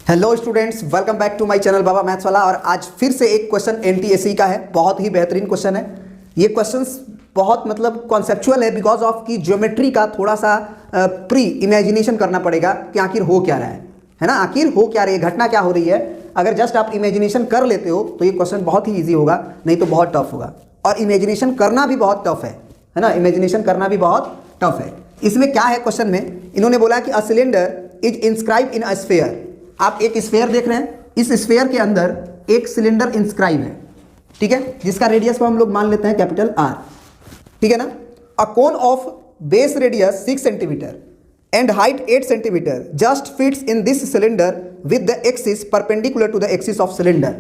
Hello students, welcome back to my channel Baba maths वाला। और आज फिर से एक क्वेश्चन एनटीएससी का है। बहुत ही बेहतरीन क्वेश्चन है ये। क्वेश्चंस बहुत कॉन्सेप्चुअल है बिकॉज ऑफ की ज्योमेट्री का थोड़ा सा प्री इमेजिनेशन करना पड़ेगा कि आखिर हो क्या रहा है ना, आखिर हो क्या रही है, घटना क्या हो रही है। अगर जस्ट आप इमेजिनेशन कर लेते हो तो ये क्वेश्चन बहुत ही ईजी होगा, नहीं तो बहुत टफ होगा। और इमेजिनेशन करना भी बहुत टफ है ना, इमेजिनेशन करना भी बहुत टफ है। इसमें क्या है क्वेश्चन में, इन्होंने बोला कि a cylinder is inscribe in a sphere. आप एक स्फीयर देख रहे हैं, इस स्फीयर के अंदर एक सिलेंडर इंस्क्राइब है, ठीक है, जिसका रेडियस को हम लोग मान लेते हैं कैपिटल आर, ठीक है ना। A cone of base radius 6 centimetre and height 8 centimetre just fits in this cylinder with the axis perpendicular to the axis of cylinder.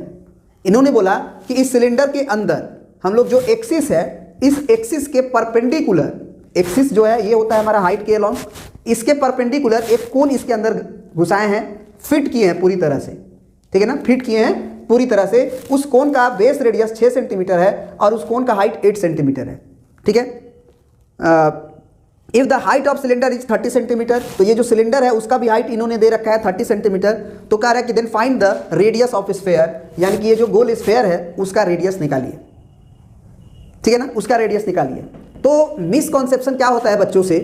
इन्होंने बोला कि इस सिलेंडर के अंदर हम लोग जो एक्सिस है, इस एक्सिस के परपेंडिकुलर, एक्सिस जो है ये होता है हमारा हाइट के अलोंग, इसके परपेंडिकुलर एक कोन इसके अंदर घुसाए हैं, फिट किए हैं पूरी तरह से, ठीक है ना, फिट किए हैं पूरी तरह से। उस कोन का बेस रेडियस 6 सेंटीमीटर है और उस कोन का हाइट 8 सेंटीमीटर है, ठीक है। If the height of cylinder is 30 centimetre, तो ये जो सिलेंडर है उसका भी हाइट इन्होंने दे रखा है 30 सेंटीमीटर। तो कह रहा है कि then find the radius of sphere, यानी कि ये जो गोल स्फीयर है उसका रेडियस निकालिए, ठीक है ना, उसका रेडियस निकालिए। तो मिसकॉन्सेप्शन क्या होता है बच्चों से,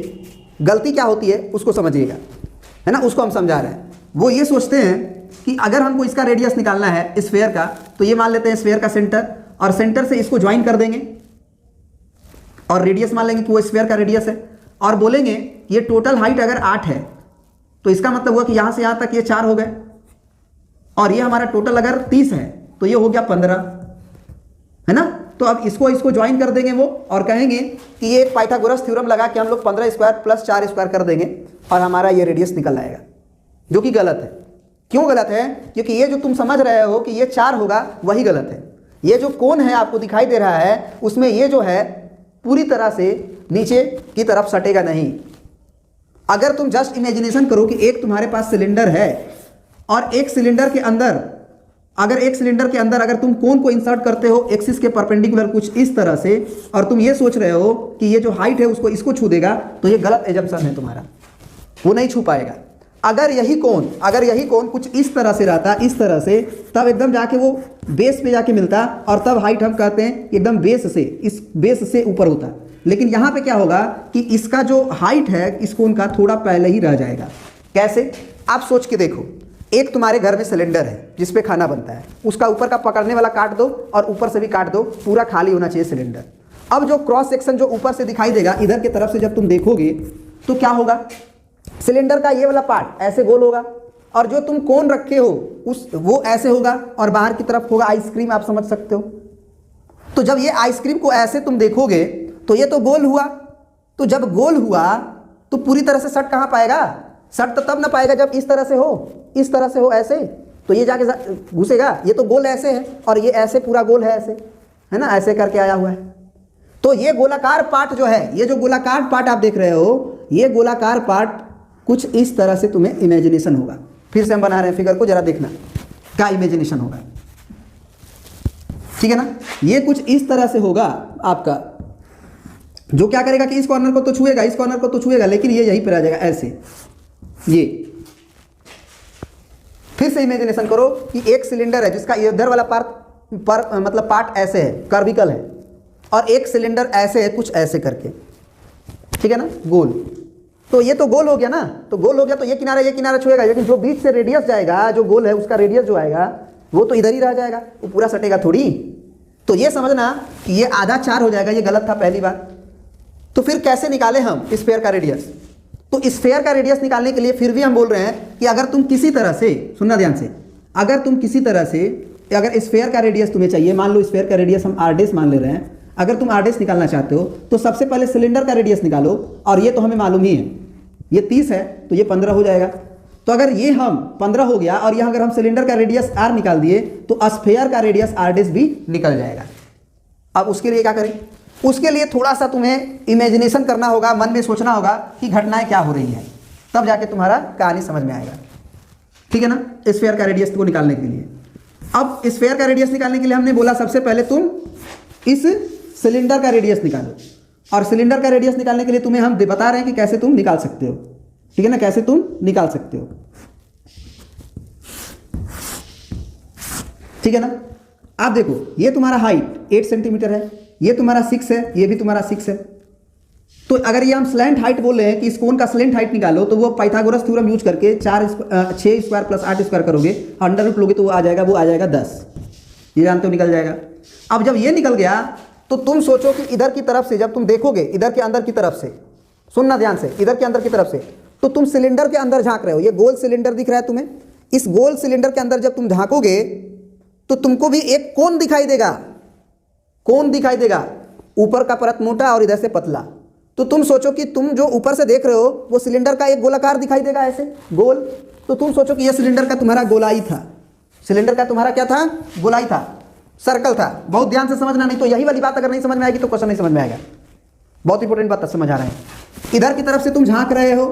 गलती क्या होती है उसको समझिएगा, है ना, उसको हम समझा रहे हैं। वो ये सोचते हैं कि अगर हमको इसका रेडियस निकालना है स्फीयर का, तो ये मान लेते हैं स्फीयर का सेंटर, और सेंटर से इसको ज्वाइन कर देंगे और रेडियस मान लेंगे कि वो स्फीयर का रेडियस है, और बोलेंगे ये टोटल हाइट अगर 8 है तो इसका मतलब हुआ कि यहाँ से यहाँ तक ये 4 हो गए, और ये हमारा टोटल अगर 30 है तो ये हो गया 15, है ना। तो अब इसको ज्वाइन कर देंगे वो, और कहेंगे कि ये एक पाइथागोरस थ्योरम लगा के हम लोग 15 स्क्वायर प्लस 4 स्क्वायर कर देंगे और हमारा ये रेडियस निकल आएगा, जो कि गलत है। क्यों गलत है? क्योंकि ये जो तुम समझ रहे हो कि ये 4 होगा वही गलत है। ये जो कोन है आपको दिखाई दे रहा है, उसमें ये जो है पूरी तरह से नीचे की तरफ सटेगा नहीं। अगर तुम जस्ट इमेजिनेशन करो कि एक तुम्हारे पास सिलेंडर है और एक सिलेंडर के अंदर अगर तुम कोन को इंसर्ट करते हो एक्सिस के परपेंडिकुलर कुछ इस तरह से, और तुम ये सोच रहे हो कि ये जो हाइट है उसको इसको छू देगा, तो ये गलत एजम्पशन है तुम्हारा, वो नहीं छू पाएगा। अगर यही कोन कुछ इस तरह से रहता, इस तरह से, तब एकदम जाके वो बेस पे जाके मिलता, और तब हाइट हम कहते हैं एकदम बेस से, इस बेस से ऊपर होता। लेकिन यहाँ पे क्या होगा कि इसका जो हाइट है इस कोन का थोड़ा पहले ही रह जाएगा। कैसे? आप सोच के देखो, एक तुम्हारे घर में सिलेंडर है जिस पे खाना बनता है, उसका ऊपर का पकड़ने वाला काट दो और ऊपर से भी काट दो, पूरा खाली होना चाहिए सिलेंडर। अब जो क्रॉस सेक्शन जो ऊपर से दिखाई देगा इधर की तरफ से जब तुम देखोगे तो क्या होगा, सिलेंडर का ये वाला पार्ट ऐसे गोल होगा, और जो तुम कोन रखे हो वो ऐसे होगा, और बाहर की तरफ होगा आइसक्रीम, आप समझ सकते हो। तो जब ये आइसक्रीम को ऐसे तुम देखोगे तो ये तो गोल हुआ, तो जब गोल हुआ तो पूरी तरह से सट कहाँ पाएगा, सट तो तब ना पाएगा जब इस तरह से हो ऐसे, तो ये जाके घुसेगा। ये तो गोल ऐसे है और ये ऐसे पूरा गोल है ऐसे, है ना, ऐसे करके आया हुआ है। तो ये गोलाकार पार्ट जो है, ये जो गोलाकार पार्ट आप देख रहे हो, ये गोलाकार पार्ट कुछ इस तरह से तुम्हें इमेजिनेशन होगा। फिर से हम बना रहे हैं फिगर को, जरा देखना क्या इमेजिनेशन होगा, ठीक है ना। ये कुछ इस तरह से होगा आपका, जो क्या करेगा कि इस कॉर्नर को तो छुएगा, इस कॉर्नर को तो छुएगा, लेकिन ये यहीं पर आ जाएगा ऐसे। ये फिर से इमेजिनेशन करो कि एक सिलेंडर है जिसका इधर वाला पार्ट ऐसे है, कर्विकल है, और एक सिलेंडर ऐसे है कुछ ऐसे करके, ठीक है ना, गोल। तो ये तो गोल हो गया ना, तो गोल हो गया तो ये किनारा छुएगा, लेकिन जो बीच से रेडियस जाएगा, जो गोल है उसका रेडियस जो आएगा वो तो इधर ही रह जाएगा, वो पूरा सटेगा थोड़ी। तो ये समझना कि ये आधा 4 हो जाएगा, ये गलत था पहली बार। तो फिर कैसे निकाले हम स्फीयर का रेडियस? तो स्फीयर का रेडियस निकालने के लिए फिर भी हम बोल रहे हैं कि अगर तुम किसी तरह से, सुनना ध्यान से, अगर स्फीयर का रेडियस तुम्हें चाहिए, मान लो स्फीयर का रेडियस हम r' मान ले रहे हैं, अगर तुम r' निकालना चाहते हो तो सबसे पहले सिलेंडर का रेडियस निकालो, और ये तो हमें मालूम ही है, ये 30 है तो ये 15 हो जाएगा। तो अगर ये हम 15 हो गया, और यहाँ अगर हम सिलेंडर का रेडियस r निकाल दिए तो स्फीयर का रेडियस r' भी निकल जाएगा। अब उसके लिए क्या करें? उसके लिए थोड़ा सा तुम्हें इमेजिनेशन करना होगा, मन में सोचना होगा कि घटनाएं क्या हो रही हैं, तब जाके तुम्हारा कहानी समझ में आएगा, ठीक है ना। स्फीयर का रेडियस को निकालने के लिए, अब स्फीयर का रेडियस निकालने के लिए हमने बोला सबसे पहले तुम इस सिलेंडर का रेडियस निकालो, और सिलेंडर का रेडियस निकालने के लिए तुम्हें हम बता रहे हैं कि कैसे तुम निकाल सकते हो, ठीक है ना, कैसे तुम निकाल सकते हो। ठीक है ना। आप देखो ये तुम्हारा हाइट 8 सेंटीमीटर है, ये तुम्हारा 6 है, ये भी तुम्हारा 6 है। तो अगर ये हम स्लैंट हाइट बोल रहे हैं कि इस कोन का स्लैंट हाइट निकालो, तो वो पाइथागोरस थ्योरम यूज करके 6 स्क्वायर प्लस 8 स्क्वायर करोगे, अंडर रूट लोगे तो वो आ जाएगा 10। ये जानते हो निकल जाएगा। अब जब ये निकल गया तो तुम सोचो कि इधर की तरफ से जब तुम देखोगे, इधर के अंदर की तरफ से, सुनना ध्यान से, इधर के अंदर की तरफ से, तो तुम सिलेंडर के अंदर झांक रहे हो। ये गोल सिलेंडर दिख रहा है तुम्हें। इस गोल सिलेंडर के अंदर जब तुम झांकोगे तो तुमको भी एक कोन दिखाई देगा, कोन दिखाई देगा, ऊपर का परत मोटा और इधर से पतला। तो तुम सोचो कि तुम जो ऊपर से देख रहे हो वो सिलेंडर का एक गोलाकार दिखाई देगा ऐसे गोल। तो तुम सोचो कि यह सिलेंडर का तुम्हारा गोलाई था, सिलेंडर का तुम्हारा क्या था, गोलाई था, सर्कल था। बहुत ध्यान से समझना, नहीं तो यही वाली बात अगर नहीं समझ में आएगी तो क्वेश्चन नहीं समझ में आएगा। बहुत इंपॉर्टेंट बात समझ आ रहा है। इधर की तरफ से तुम झांक रहे हो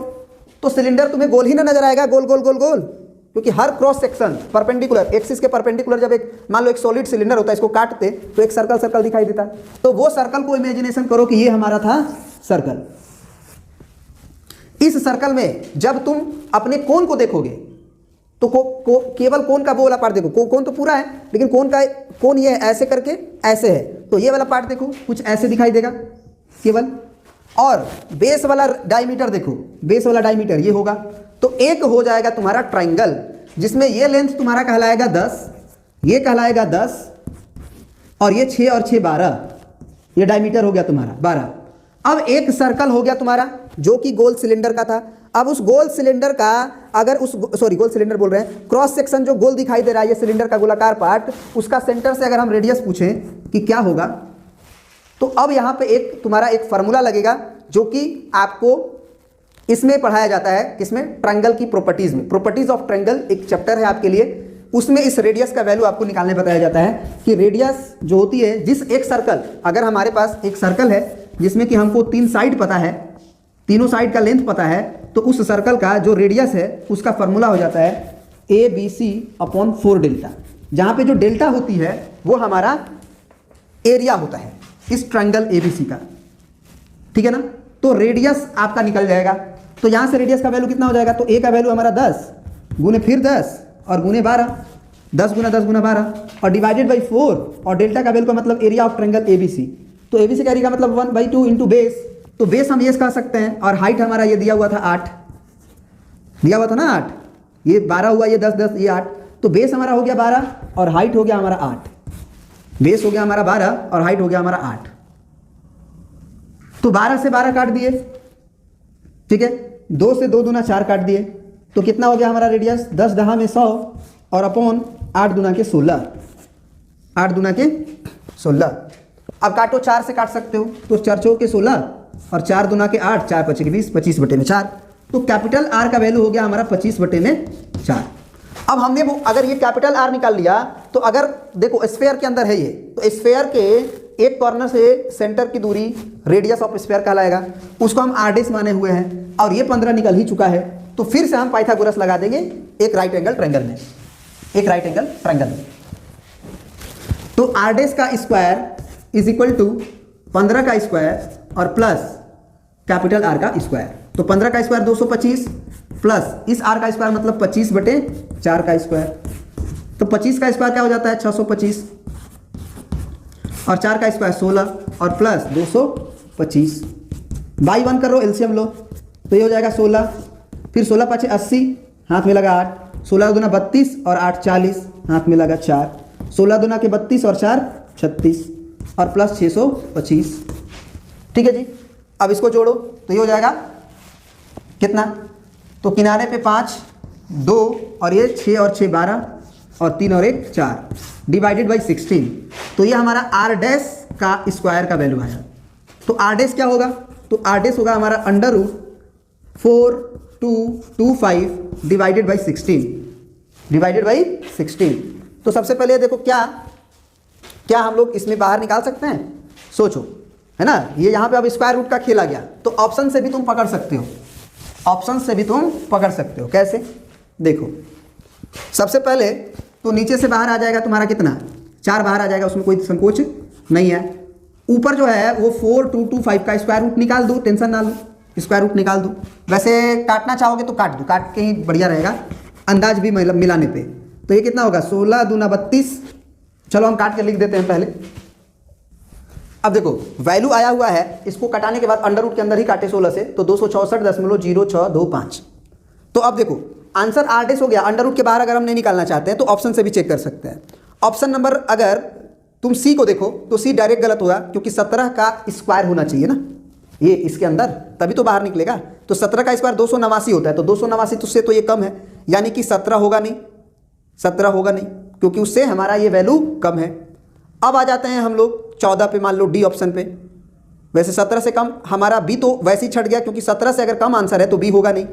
तो सिलेंडर तुम्हें गोल ही ना नजर आएगा, गोल गोल गोल गोल, क्योंकि हर क्रॉस सेक्शन परपेंडिकुलर, एक्सिस के परपेंडिकुलर, जब एक मान लो एक सॉलिड सिलेंडर होता है, इसको काटते तो एक सर्कल सर्कल दिखाई देता। तो वो सर्कल को इमेजिनेशन करो कि ये हमारा था सर्कल। इस सर्कल में जब तुम अपने कोन को देखोगे तो केवल कोन का वो वाला पार्ट देखो, कोन तो पूरा है लेकिन कोन ये ऐसे करके ऐसे है, तो ये वाला पार्ट देखो कुछ ऐसे दिखाई देगा केवल। और बेस वाला डायमीटर देखो, बेस वाला डायमीटर ये होगा, तो एक हो जाएगा तुम्हारा ट्राइंगल, जिसमें ये लेंथ तुम्हारा कहलाएगा 10, ये कहलाएगा 10, और ये 6 और 6 12, ये डायमीटर हो गया तुम्हारा 12। अब एक सर्कल हो गया तुम्हारा जो कि गोल सिलेंडर का था। अब उस गोल सिलेंडर का अगर गोल सिलेंडर बोल रहे हैं, क्रॉस सेक्शन जो गोल दिखाई दे रहा है, ये सिलेंडर का गोलाकार पार्ट, उसका सेंटर से अगर हम रेडियस पूछें कि क्या होगा, तो अब यहाँ पे एक तुम्हारा एक फार्मूला लगेगा जो कि आपको इसमें पढ़ाया जाता है, किसमें, ट्रायंगल की प्रॉपर्टीज में। प्रॉपर्टीज ऑफ ट्रायंगल एक चैप्टर है आपके लिए, उसमें इस रेडियस का वैल्यू आपको निकालने बताया जाता है कि रेडियस जो होती है, जिस एक सर्कल, अगर हमारे पास एक सर्कल है जिसमें कि हमको 3 साइड पता है, तीनों साइड का लेंथ पता है, तो उस सर्कल का जो रेडियस है उसका फॉर्मूला हो जाता है ABC/4 डेल्टा। जहाँ पे जो डेल्टा होती है वो हमारा एरिया होता है इस ट्रायंगल ABC का, ठीक है ना। तो रेडियस आपका निकल जाएगा। तो यहाँ से रेडियस का वैल्यू कितना हो जाएगा, तो ए का वैल्यू हमारा 10 गुने फिर 10 और गुने 12, 10 गुना 10 गुना 12 और डिवाइडेड बाई 4, और डेल्टा का वैल्यू का मतलब एरिया ऑफ ट्रायंगल ABC। तो ABC का एरिया का मतलब 1/2 इंटू बेस, तो बेस हम ये कह सकते हैं, और हाइट हमारा ये दिया हुआ था 8, दिया हुआ था ना 8, ये 12 हुआ, ये 10 10, ये 8, तो बेस हमारा हो गया 12 और हाइट हो गया हमारा 8। बेस हो गया हमारा 12 और हाइट हो गया हमारा 8। तो 12 से 12 काट दिए, ठीक है, 2 से 2 दूना 4 काट दिए, तो कितना हो गया हमारा रेडियस, 10 दहा में 100 और अपॉन 8 दूना के 16, 8 दूना के 16। अब काटो, 4 से काट सकते हो, तो 4 चौके 16 और 4 दूना के 8, 4 5 के 20, 25 बटे में 4। तो कैपिटल आर का वैल्यू हो गया हमारा 25 बटे में 4। अब हमने वो अगर ये कैपिटल आर निकाल लिया, तो अगर देखो स्फेयर के अंदर है ये, तो स्फेयर के एक कॉर्नर से सेंटर की दूरी रेडियस ऑफ स्फेयर कहलाएगा, उसको हम आर डेस माने हुए हैं, और ये 15 निकल ही चुका है। तो फिर से हम पाइथागोरस लगा देंगे एक राइट एंगल ट्रायंगल में, एक राइट एंगल ट्रायंगल में। तो आर डेस का स्क्वायर इज इक्वल टू 15 का स्क्वायर और प्लस कैपिटल आर का स्क्वायर। तो 15 का स्क्वायर 225 प्लस इस आर का स्क्वायर मतलब 25 बटे 4 का स्क्वायर। तो 25 का स्क्वायर क्या हो जाता है 625 और 4 का स्क्वायर 16 और प्लस 225। बाई 1 करो, एलसीएम लो, तो ये हो जाएगा 16, फिर 16 5 80, हाथ में लगा 8, 16 दूना 32 और 8 40, हाथ में लगा 4, 16 दूना के 32 और 4 36 और प्लस 625। ठीक है जी। अब इसको जोड़ो तो ये हो जाएगा कितना, तो किनारे पे 5 2 और ये 6 और 6 12 और 3 और 1 4 डिवाइडेड बाई 16। तो ये हमारा आर डैश का स्क्वायर का वैल्यू आया। तो आर डैश क्या होगा, तो आर डैश होगा हमारा under root 4225 divided by 16, divided by 16। तो सबसे पहले देखो क्या हम लोग इसमें बाहर निकाल सकते हैं, सोचो, है ना। ये यहाँ पे अब स्क्वायर रूट का खेल आ गया, तो ऑप्शन से भी तुम पकड़ सकते हो, ऑप्शन से भी तुम पकड़ सकते हो। कैसे, देखो सबसे पहले तो नीचे से बाहर आ जाएगा तुम्हारा कितना 4 बाहर आ जाएगा, उसमें कोई संकोच नहीं है। ऊपर जो है वो 4225 का स्क्वायर रूट निकाल दो, टेंशन ना लो, स्क्वायर रूट निकाल दो। वैसे काटना चाहोगे तो काट दो, काट के ही बढ़िया रहेगा अंदाज भी मिलाने पे। तो ये कितना होगा 16 दूना 32 चलो हम काट के लिख देते हैं पहले। अब देखो वैल्यू आया हुआ है, इसको कटाने के बाद अंडर रूट के अंदर ही काटे 16 से, तो 264.0625। तो अब देखो आंसर आर डेस हो गया। अंडर रूट के बाहर अगर हम नहीं निकालना चाहते हैं तो ऑप्शन से भी चेक कर सकते हैं। ऑप्शन नंबर अगर तुम सी को देखो तो सी डायरेक्ट गलत होगा, क्योंकि 17 का स्क्वायर होना चाहिए ना ये इसके अंदर, तभी तो बाहर निकलेगा। तो 17 का स्क्वायर 289 होता है, तो 289 उससे तो ये कम है, यानी कि 17 होगा नहीं, 17 होगा नहीं, क्योंकि उससे हमारा ये वैल्यू कम है। अब आ जाते हैं हम लोग 14 पे, मान लो डी ऑप्शन पे। वैसे 17 से कम हमारा बी तो वैसे ही छट गया, क्योंकि 17 से अगर कम आंसर है तो बी होगा नहीं।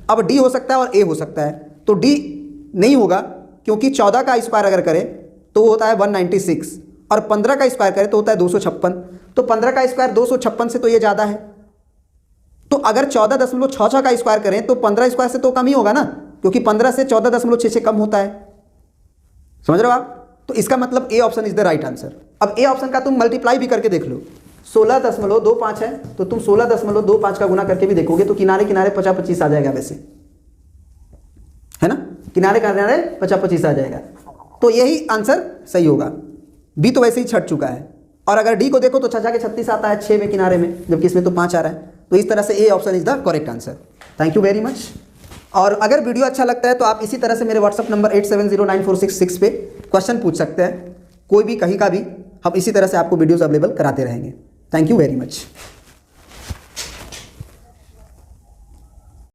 अब डी हो सकता है और ए हो सकता है, तो डी नहीं होगा, क्योंकि 14 का स्क्वायर अगर करें तो होता है 196 और 15 का स्क्वायर करें तो होता है 256। तो 15 का स्क्वायर 256 से तो ये ज़्यादा है। तो अगर 14.66 का स्क्वायर करें तो 15 स्क्वायर से तो कम ही होगा ना, क्योंकि 15 से 14.66 कम होता है। समझ रहे हो आप? तो इसका मतलब A option is the right answer. अब ए ऑप्शन का तुम मल्टीप्लाई भी करके देख लो। 16.25 है तो तुम 16.25 का गुना करके भी देखोगे तो किनारे किनारे 50-25 आ जाएगा, वैसे है ना, किनारे किनारे 50-25 आ जाएगा। तो यही आंसर सही होगा। बी तो वैसे ही छट चुका है। और अगर डी को देखो तो 6 के 36 आता है 6 में किनारे में, जबकि इसमें तो 5 आ रहा है। तो इस तरह से A option is the correct answer. Thank you very much. और अगर वीडियो अच्छा लगता है तो आप इसी तरह से मेरे व्हाट्सअप नंबर 870946 पे क्वेश्चन पूछ सकते हैं, कोई भी कहीं का भी। हम इसी तरह से आपको वीडियोस अवेलेबल कराते रहेंगे। Thank you very much.